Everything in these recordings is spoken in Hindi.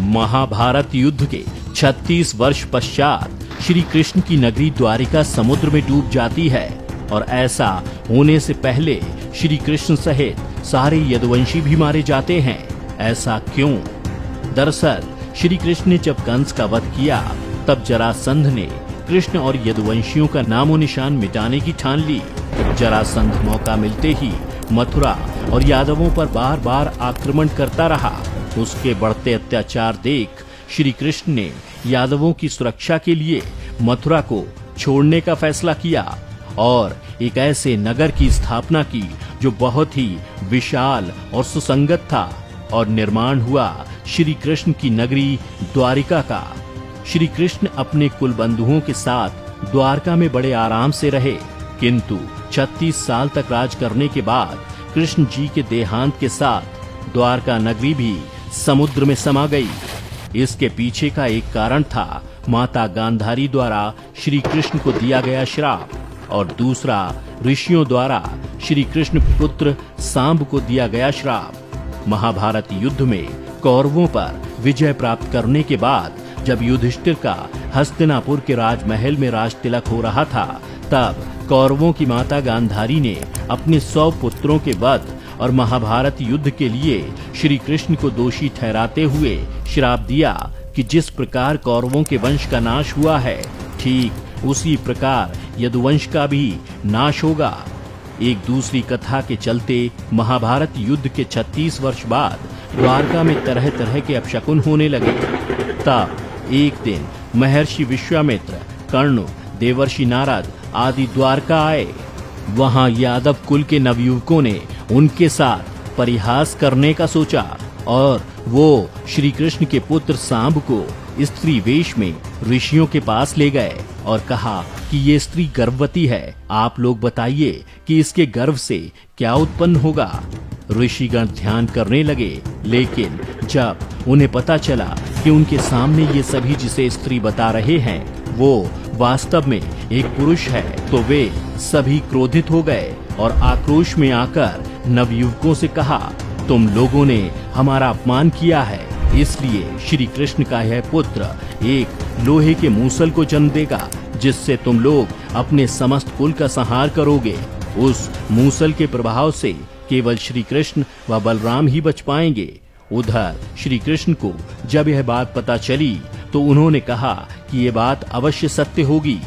महाभारत युद्ध के 36 वर्ष पश्चात श्री कृष्ण की नगरी द्वारिका समुद्र में डूब जाती है और ऐसा होने से पहले श्री कृष्ण सहित सारे यदुवंशी भी मारे जाते हैं। ऐसा क्यों? दरअसल श्री कृष्ण ने जब कंस का वध किया तब जरासंध ने कृष्ण और यदुवंशियों का नामो निशान मिटाने की ठान ली। जरासंध मौका मिलते ही मथुरा और यादवों पर बार बार आक्रमण करता रहा। उसके बढ़ते अत्याचार देख श्री कृष्ण ने यादवों की सुरक्षा के लिए मथुरा को छोड़ने का फैसला किया और एक ऐसे नगर की स्थापना की जो बहुत ही विशाल और सुसंगत था, और निर्माण हुआ श्री कृष्ण की नगरी द्वारिका का। श्री कृष्ण अपने कुल बंधुओं के साथ द्वारका में बड़े आराम से रहे, किंतु 36 साल तक राज करने के बाद कृष्ण जी के देहांत के साथ द्वारका नगरी भी समुद्र में समा गई। इसके पीछे का एक कारण था माता गांधारी द्वारा श्री कृष्ण को दिया गया श्राप, और दूसरा ऋषियों द्वारा श्री कृष्ण पुत्र सांब को दिया गया श्राप। महाभारत युद्ध में कौरवों पर विजय प्राप्त करने के बाद जब युधिष्ठिर का हस्तिनापुर के राजमहल में राज तिलक हो रहा था, तब कौरवों की माता गांधारी ने अपने 100 पुत्रों के वध और महाभारत युद्ध के लिए श्री कृष्ण को दोषी ठहराते हुए श्राप दिया कि जिस प्रकार कौरवों के वंश का नाश हुआ है, ठीक उसी प्रकार यदुवंश का भी नाश होगा। एक दूसरी कथा के चलते महाभारत युद्ध के 36 वर्ष बाद द्वारका में तरह तरह के अपशकुन होने लगे। तब एक दिन महर्षि विश्वामित्र, कर्ण, देवर्षि नारद आदि द्वारका आए। वहां यादव कुल के नवयुवकों ने उनके साथ परिहास करने का सोचा और वो श्री कृष्ण के पुत्र सांब को स्त्री वेश में ऋषियों के पास ले गए और कहा कि ये स्त्री गर्भवती है, आप लोग बताइए कि इसके गर्भ से क्या उत्पन्न होगा। ऋषिगण ध्यान करने लगे, लेकिन जब उन्हें पता चला कि उनके सामने ये सभी जिसे स्त्री बता रहे हैं वो वास्तव में एक पुरुष है, तो वे सभी क्रोधित हो गए और आक्रोश में आकर नवयुवकों से कहा, तुम लोगों ने हमारा अपमान किया है, इसलिए श्री कृष्ण का यह पुत्र एक लोहे के मूसल को जन्म देगा, जिससे तुम लोग अपने समस्त कुल का संहार करोगे। उस मूसल के प्रभाव से केवल श्री कृष्ण व बलराम ही बच पाएंगे। उधर श्री कृष्ण को जब यह बात पता चली तो उन्होंने कहा कि ये बात अवश्य सत्य होगी।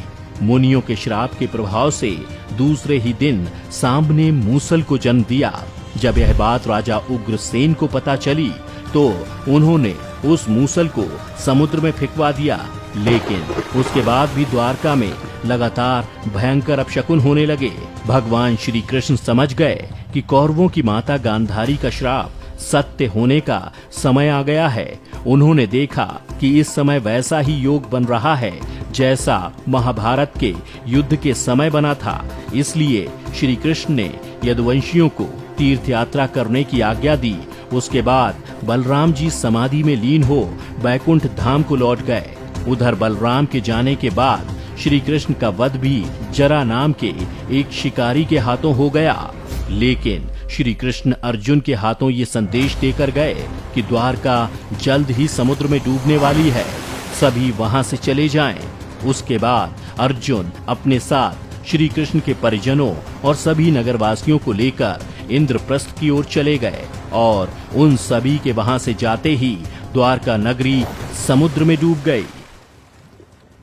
मुनियों के श्राप के प्रभाव से दूसरे ही दिन सांब ने मूसल को जन्म दिया। जब यह बात राजा उग्रसेन को पता चली तो उन्होंने उस मूसल को समुद्र में फेंकवा दिया, लेकिन उसके बाद भी द्वारका में लगातार भयंकर अपशकुन होने लगे। भगवान श्री कृष्ण समझ गए कि कौरवों की माता गांधारी का श्राप सत्य होने का समय आ गया है। उन्होंने देखा कि इस समय वैसा ही योग बन रहा है जैसा महाभारत के युद्ध के समय बना था, इसलिए श्री कृष्ण ने यदुवंशियों को तीर्थ यात्रा करने की आज्ञा दी। उसके बाद बलराम जी समाधि में लीन हो बैकुंठ धाम को लौट गए। उधर बलराम के जाने के बाद श्री कृष्ण का वध भी जरा नाम के एक शिकारी के हाथों हो गया, लेकिन श्री कृष्ण अर्जुन के हाथों ये संदेश देकर गए कि द्वारका जल्द ही समुद्र में डूबने वाली है, सभी वहां से चले जाएं। उसके बाद अर्जुन अपने साथ श्री कृष्ण के परिजनों और सभी नगरवासियों को लेकर इंद्रप्रस्थ की ओर चले गए और उन सभी के वहां से जाते ही द्वारका नगरी समुद्र में डूब गई।